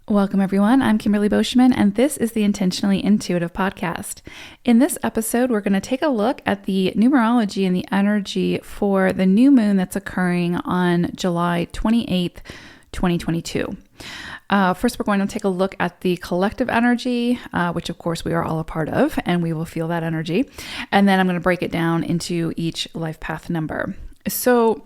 Welcome, everyone. I'm Kimberly Boschman, and this is the Intentionally Intuitive podcast. In this episode, we're going to take a look at the numerology and the energy for the new moon that's occurring on July 28th, 2022. First, we're going to take a look at the collective energy, which of course we are all a part of, and we will feel that energy. And then I'm going to break it down into each life path number. So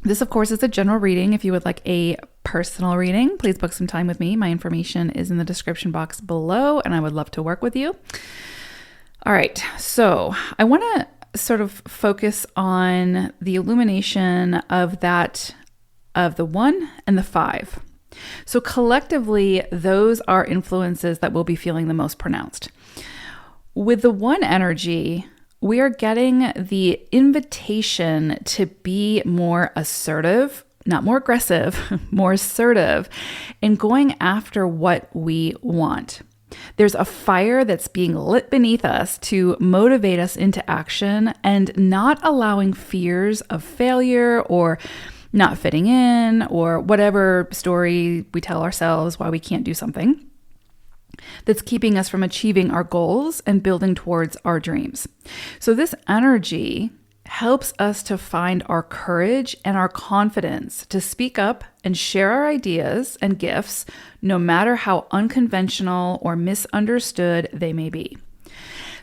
this, of course, is a general reading. If you would like a personal reading, please book some time with me. My information is in the description box below, and I would love to work with you. All right, so I want to sort of focus on the illumination of the 1 and the 5. So collectively, those are influences that we'll be feeling the most pronounced. With the 1 energy, we are getting the invitation to be more assertive, not more aggressive, more assertive in going after what we want. There's a fire that's being lit beneath us to motivate us into action and not allowing fears of failure or not fitting in or whatever story we tell ourselves why we can't do something that's keeping us from achieving our goals and building towards our dreams. So this energy helps us to find our courage and our confidence to speak up and share our ideas and gifts, no matter how unconventional or misunderstood they may be.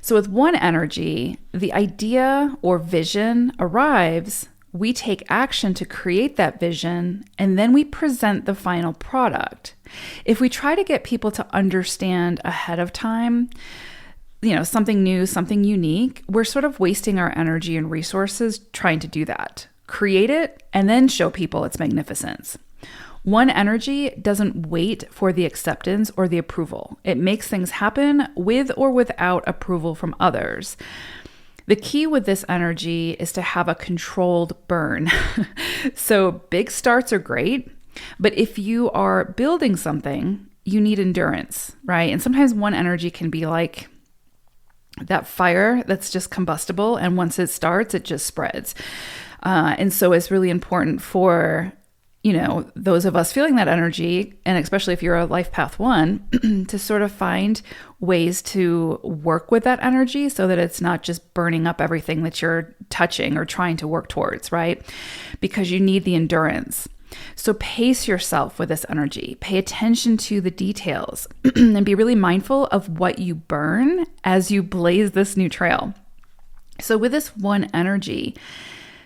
So with 1 energy, the idea or vision arrives, we take action to create that vision, and then we present the final product. If we try to get people to understand ahead of time, something new, something unique, we're sort of wasting our energy and resources trying to do that. Create it and then show people its magnificence. 1 energy doesn't wait for the acceptance or the approval. It makes things happen with or without approval from others. The key with this energy is to have a controlled burn. So big starts are great, but if you are building something, you need endurance, right? And sometimes 1 energy can be like that fire that's just combustible, and once it starts, it just spreads. And so it's really important for those of us feeling that energy, and especially if you're a life path 1, to sort of find ways to work with that energy so that it's not just burning up everything that you're touching or trying to work towards, right? Because you need the endurance. So pace yourself with this energy. Pay attention to the details and be really mindful of what you burn as you blaze this new trail. So with this 1 energy,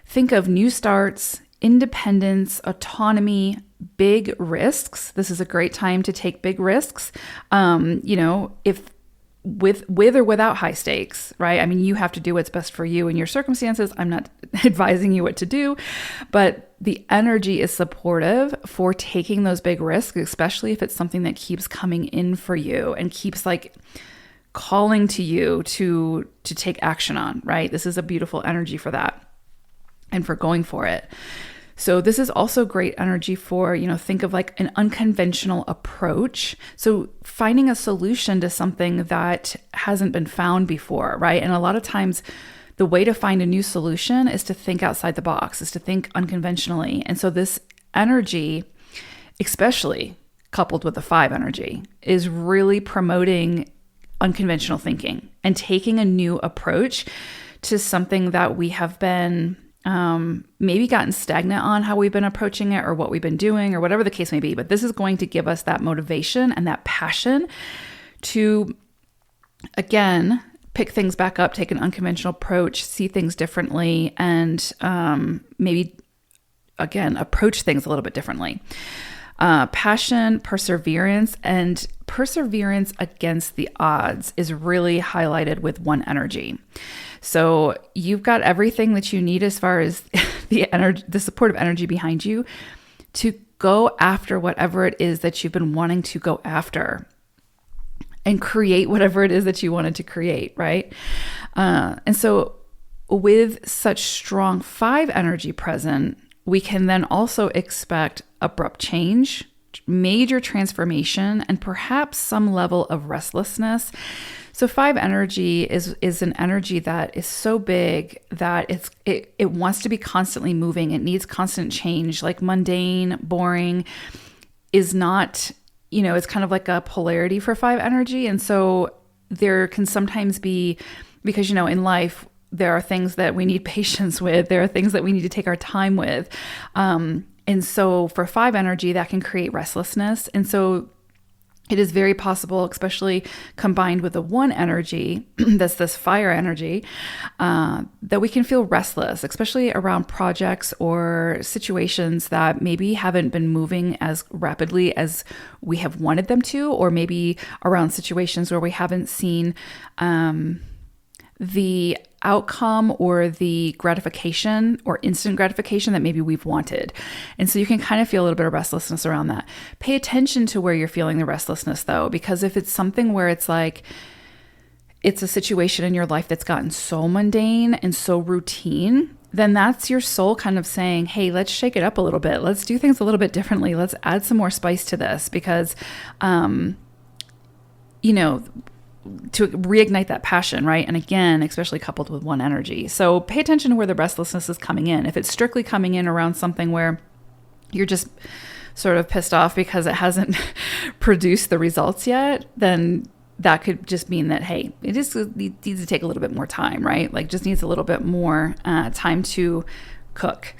think of new starts, independence, autonomy, big risks. This is a great time to take big risks. If with or without high stakes, right? I mean, you have to do what's best for you in your circumstances. I'm not advising you what to do, but the energy is supportive for taking those big risks, especially if it's something that keeps coming in for you and keeps calling to you to take action on, right? This is a beautiful energy for that and for going for it. So this is also great energy for, think of an unconventional approach. So finding a solution to something that hasn't been found before, right? And a lot of times the way to find a new solution is to think outside the box, is to think unconventionally. And so this energy, especially coupled with the 5 energy, is really promoting unconventional thinking and taking a new approach to something that we have been maybe gotten stagnant on how we've been approaching it or what we've been doing or whatever the case may be. But this is going to give us that motivation and that passion to, again, pick things back up, take an unconventional approach, see things differently, and maybe, again, approach things a little bit differently. Passion, perseverance, and perseverance against the odds is really highlighted with 1 energy. So you've got everything that you need as far as the supportive energy behind you to go after whatever it is that you've been wanting to go after and create whatever it is that you wanted to create, right? And so with such strong 5 energy present, we can then also expect abrupt change, major transformation, and perhaps some level of restlessness. So 5 energy is an energy that is so big that it wants to be constantly moving. It needs constant change. Like mundane, boring is not it's kind of like a polarity for 5 energy. And so there can sometimes be, because, in life, there are things that we need patience with. There are things that we need to take our time with. And so for 5 energy, that can create restlessness. And so it is very possible, especially combined with the 1 energy, that's this fire energy, that we can feel restless, especially around projects or situations that maybe haven't been moving as rapidly as we have wanted them to, or maybe around situations where we haven't seen the outcome or the gratification or instant gratification that maybe we've wanted. And so you can kind of feel a little bit of restlessness around that. Pay attention to where you're feeling the restlessness though, because if it's something where it's like, it's a situation in your life that's gotten so mundane and so routine, then that's your soul kind of saying, hey, let's shake it up a little bit. Let's do things a little bit differently. Let's add some more spice to this because, to reignite that passion, right? And again, especially coupled with 1 energy. So pay attention to where the restlessness is coming in. If it's strictly coming in around something where you're just sort of pissed off because it hasn't produced the results yet, then that could just mean that, hey, it just needs to take a little bit more time, right? Like just needs a little bit more time to cook.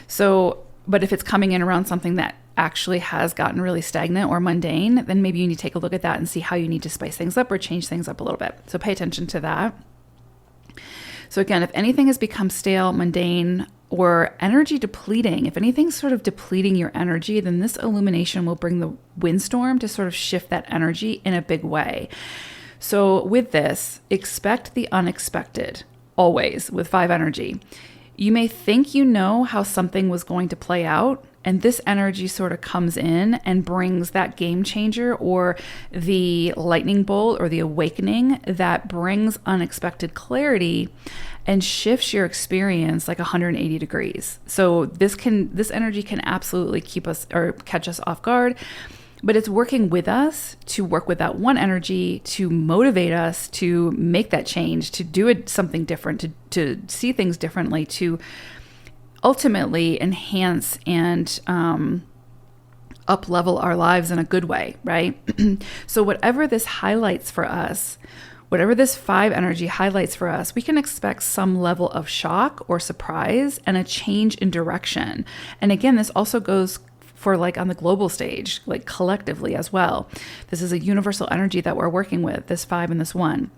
So, but if it's coming in around something that actually has gotten really stagnant or mundane, then maybe you need to take a look at that and see how you need to spice things up or change things up a little bit. So pay attention to that. So again, if anything has become stale, mundane, or energy depleting, if anything's sort of depleting your energy, then this illumination will bring the windstorm to sort of shift that energy in a big way. So with this, expect the unexpected, always with 5 energy. You may think you know how something was going to play out, and this energy sort of comes in and brings that game changer or the lightning bolt or the awakening that brings unexpected clarity and shifts your experience like 180 degrees. So this energy can absolutely keep us or catch us off guard, but it's working with us to work with that 1 energy to motivate us to make that change, to do something different, to see things differently, to ultimately enhance and up-level our lives in a good way, right? So whatever this highlights for us, whatever this 5 energy highlights for us, we can expect some level of shock or surprise and a change in direction. And again, this also goes for like on the global stage, like collectively as well. This is a universal energy that we're working with, this 5 and this 1.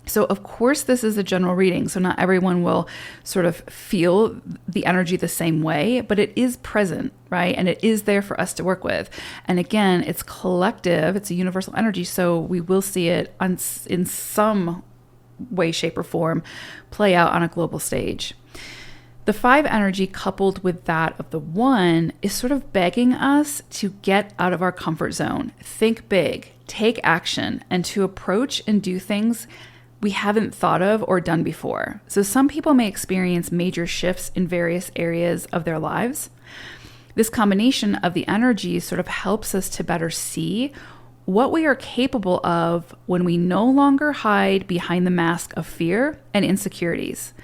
So of course, this is a general reading. So not everyone will sort of feel the energy the same way, but it is present, right? And it is there for us to work with. And again, it's collective. It's a universal energy. So we will see it in some way, shape, or form play out on a global stage. The 5 energy coupled with that of the 1 is sort of begging us to get out of our comfort zone, think big, take action, and to approach and do things we haven't thought of or done before. So some people may experience major shifts in various areas of their lives. This combination of the energies sort of helps us to better see what we are capable of when we no longer hide behind the mask of fear and insecurities.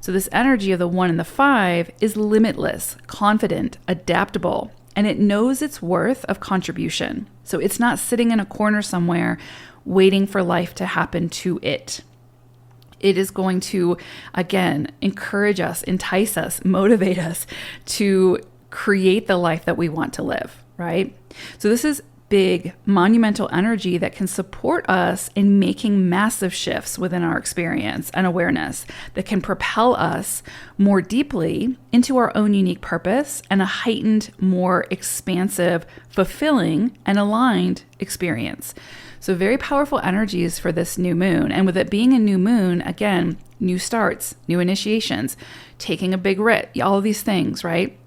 So this energy of the 1 and the 5 is limitless, confident, adaptable, and it knows its worth of contribution. So it's not sitting in a corner somewhere waiting for life to happen to it. It is going to, again, encourage us, entice us, motivate us to create the life that we want to live, right? So this is big, monumental energy that can support us in making massive shifts within our experience and awareness that can propel us more deeply into our own unique purpose and a heightened, more expansive, fulfilling, and aligned experience. So very powerful energies for this new moon. And with it being a new moon, again, new starts, new initiations, taking a big risk, all of these things, right?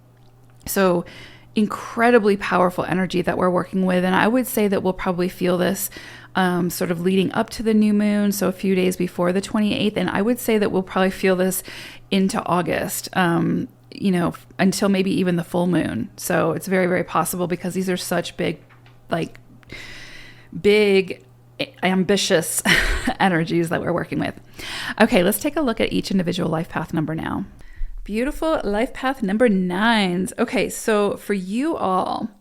So incredibly powerful energy that we're working with. And I would say that we'll probably feel this sort of leading up to the new moon, so a few days before the 28th. And I would say that we'll probably feel this into August, until maybe even the full moon. So it's very, very possible because these are such big, ambitious energies that we're working with. Okay, let's take a look at each individual life path number now. Beautiful life path number 9s. Okay, so for you all,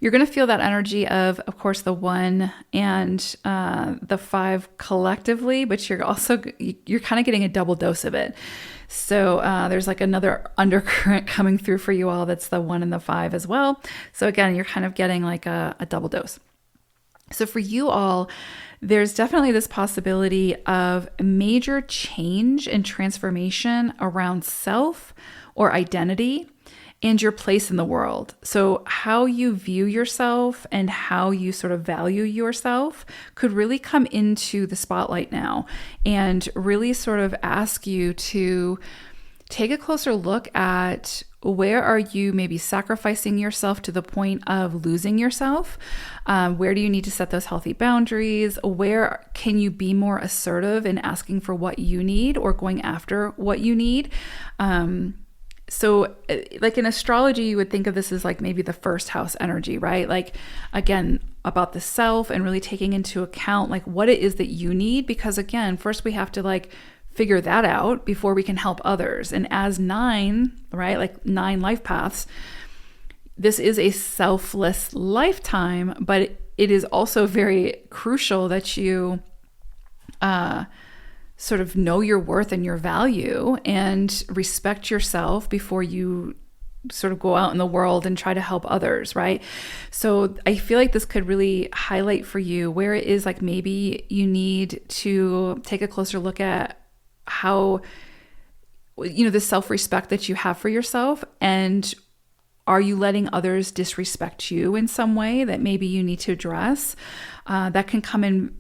You're going to feel that energy of course, the 1 and the 5 collectively, but you're kind of getting a double dose of it. So there's like another undercurrent coming through for you all. That's the 1 and the 5 as well. So again, you're kind of getting like a double dose. So for you all, there's definitely this possibility of major change and transformation around self or identity and your place in the world. So how you view yourself and how you sort of value yourself could really come into the spotlight now and really sort of ask you to take a closer look at where are you maybe sacrificing yourself to the point of losing yourself? Where do you need to set those healthy boundaries? Where can you be more assertive in asking for what you need or going after what you need? So like in astrology, you would think of this as like maybe the first house energy, right? Like again, about the self and really taking into account like what it is that you need. Because again, first we have to like figure that out before we can help others. And as 9, right? Like 9 life paths, this is a selfless lifetime, but it is also very crucial that you sort of know your worth and your value and respect yourself before you sort of go out in the world and try to help others, right? So I feel like this could really highlight for you where it is like maybe you need to take a closer look at how, the self-respect that you have for yourself, and are you letting others disrespect you in some way that maybe you need to address? That can come in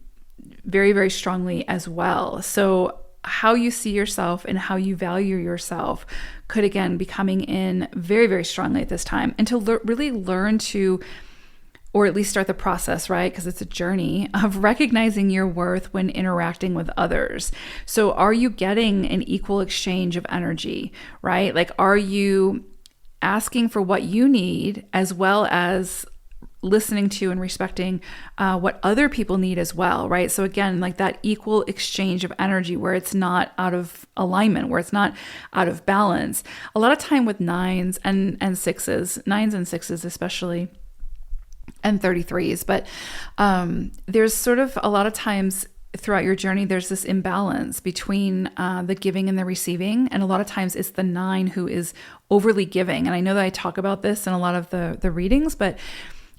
very, very strongly as well. So how you see yourself and how you value yourself could again be coming in very, very strongly at this time. And to really learn to, or at least start the process, right? Because it's a journey of recognizing your worth when interacting with others. So are you getting an equal exchange of energy, right? Like, are you asking for what you need as well as listening to and respecting what other people need as well, right? So again, like that equal exchange of energy where it's not out of alignment, where it's not out of balance. A lot of time with 9s and 6s, 9s and 6s especially, and 33s, but there's sort of a lot of times throughout your journey, there's this imbalance between the giving and the receiving. And a lot of times it's the 9 who is overly giving. And I know that I talk about this in a lot of the readings, but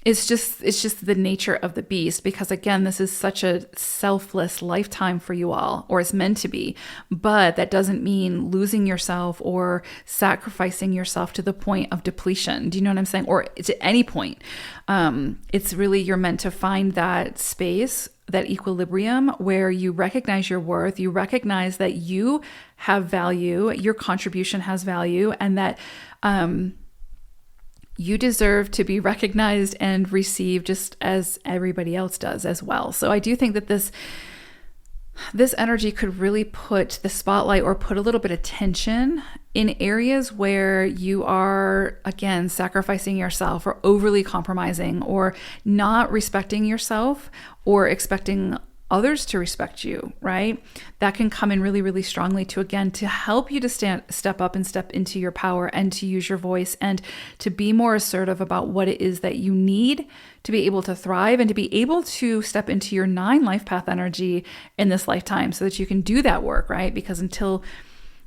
it's just the nature of the beast, because again, this is such a selfless lifetime for you all, or it's meant to be, but that doesn't mean losing yourself or sacrificing yourself to the point of depletion. Do you know what I'm saying? Or to any point. It's really, you're meant to find that space, that equilibrium where you recognize your worth, you recognize that you have value, your contribution has value, and that, you deserve to be recognized and received just as everybody else does as well. So I do think that this energy could really put the spotlight or put a little bit of tension in areas where you are, again, sacrificing yourself or overly compromising or not respecting yourself or expecting others to respect you, right? That can come in really, really strongly to help you to step up and step into your power and to use your voice and to be more assertive about what it is that you need to be able to thrive and to be able to step into your 9 life path energy in this lifetime so that you can do that work, right? Because until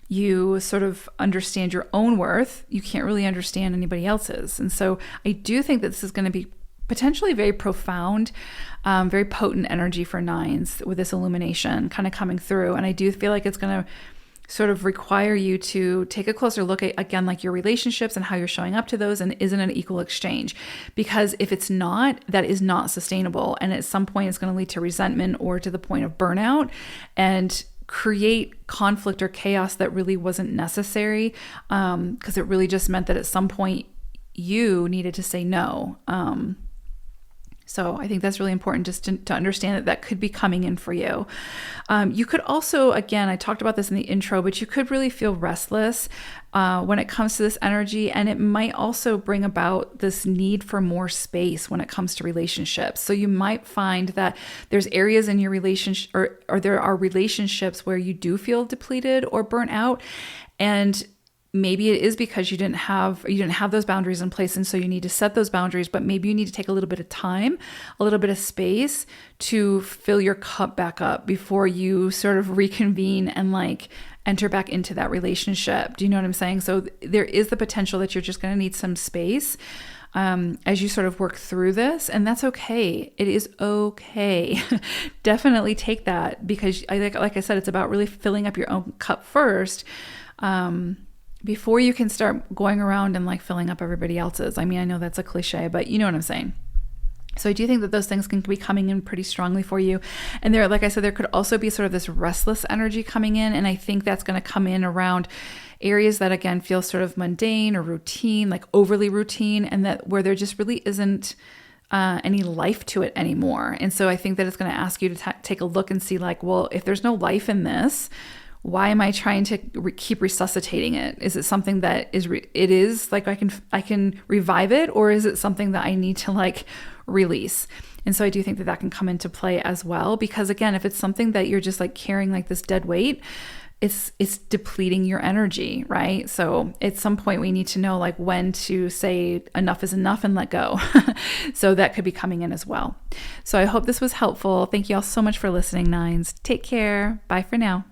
you sort of understand your own worth, you can't really understand anybody else's. And so I do think that this is going to be potentially very profound, very potent energy for 9s with this illumination kind of coming through. And I do feel like it's going to sort of require you to take a closer look at, again, like your relationships and how you're showing up to those, and isn't an equal exchange. Because if it's not, that is not sustainable. And at some point it's going to lead to resentment or to the point of burnout and create conflict or chaos that really wasn't necessary, because it really just meant that at some point you needed to say no. So I think that's really important just to understand that could be coming in for you. You could also, again, I talked about this in the intro, but you could really feel restless when it comes to this energy. And it might also bring about this need for more space when it comes to relationships. So you might find that there's areas in your relationship or there are relationships where you do feel depleted or burnt out. And maybe it is because you didn't have those boundaries in place. And so you need to set those boundaries, but maybe you need to take a little bit of time, a little bit of space to fill your cup back up before you sort of reconvene and like enter back into that relationship. Do you know what I'm saying? So there is the potential that you're just going to need some space as you sort of work through this, and that's okay. It is okay. Definitely take that, because like I said, it's about really filling up your own cup first, before you can start going around and like filling up everybody else's. I mean, I know that's a cliche, but you know what I'm saying. So I do think that those things can be coming in pretty strongly for you. And there, like I said, there could also be sort of this restless energy coming in. And I think that's going to come in around areas that, again, feel sort of mundane or routine, like overly routine, and that where there just really isn't any life to it anymore. And so I think that it's going to ask you to take a look and see like, well, if there's no life in this, why am I trying to keep resuscitating it? Is it something that it is like I can revive it, or is it something that I need to like release? And so I do think that that can come into play as well, because again, if it's something that you're just like carrying like this dead weight, it's depleting your energy, right? So at some point we need to know like when to say enough is enough and let go. So that could be coming in as well. So I hope this was helpful. Thank you all so much for listening, Nines. Take care. Bye for now.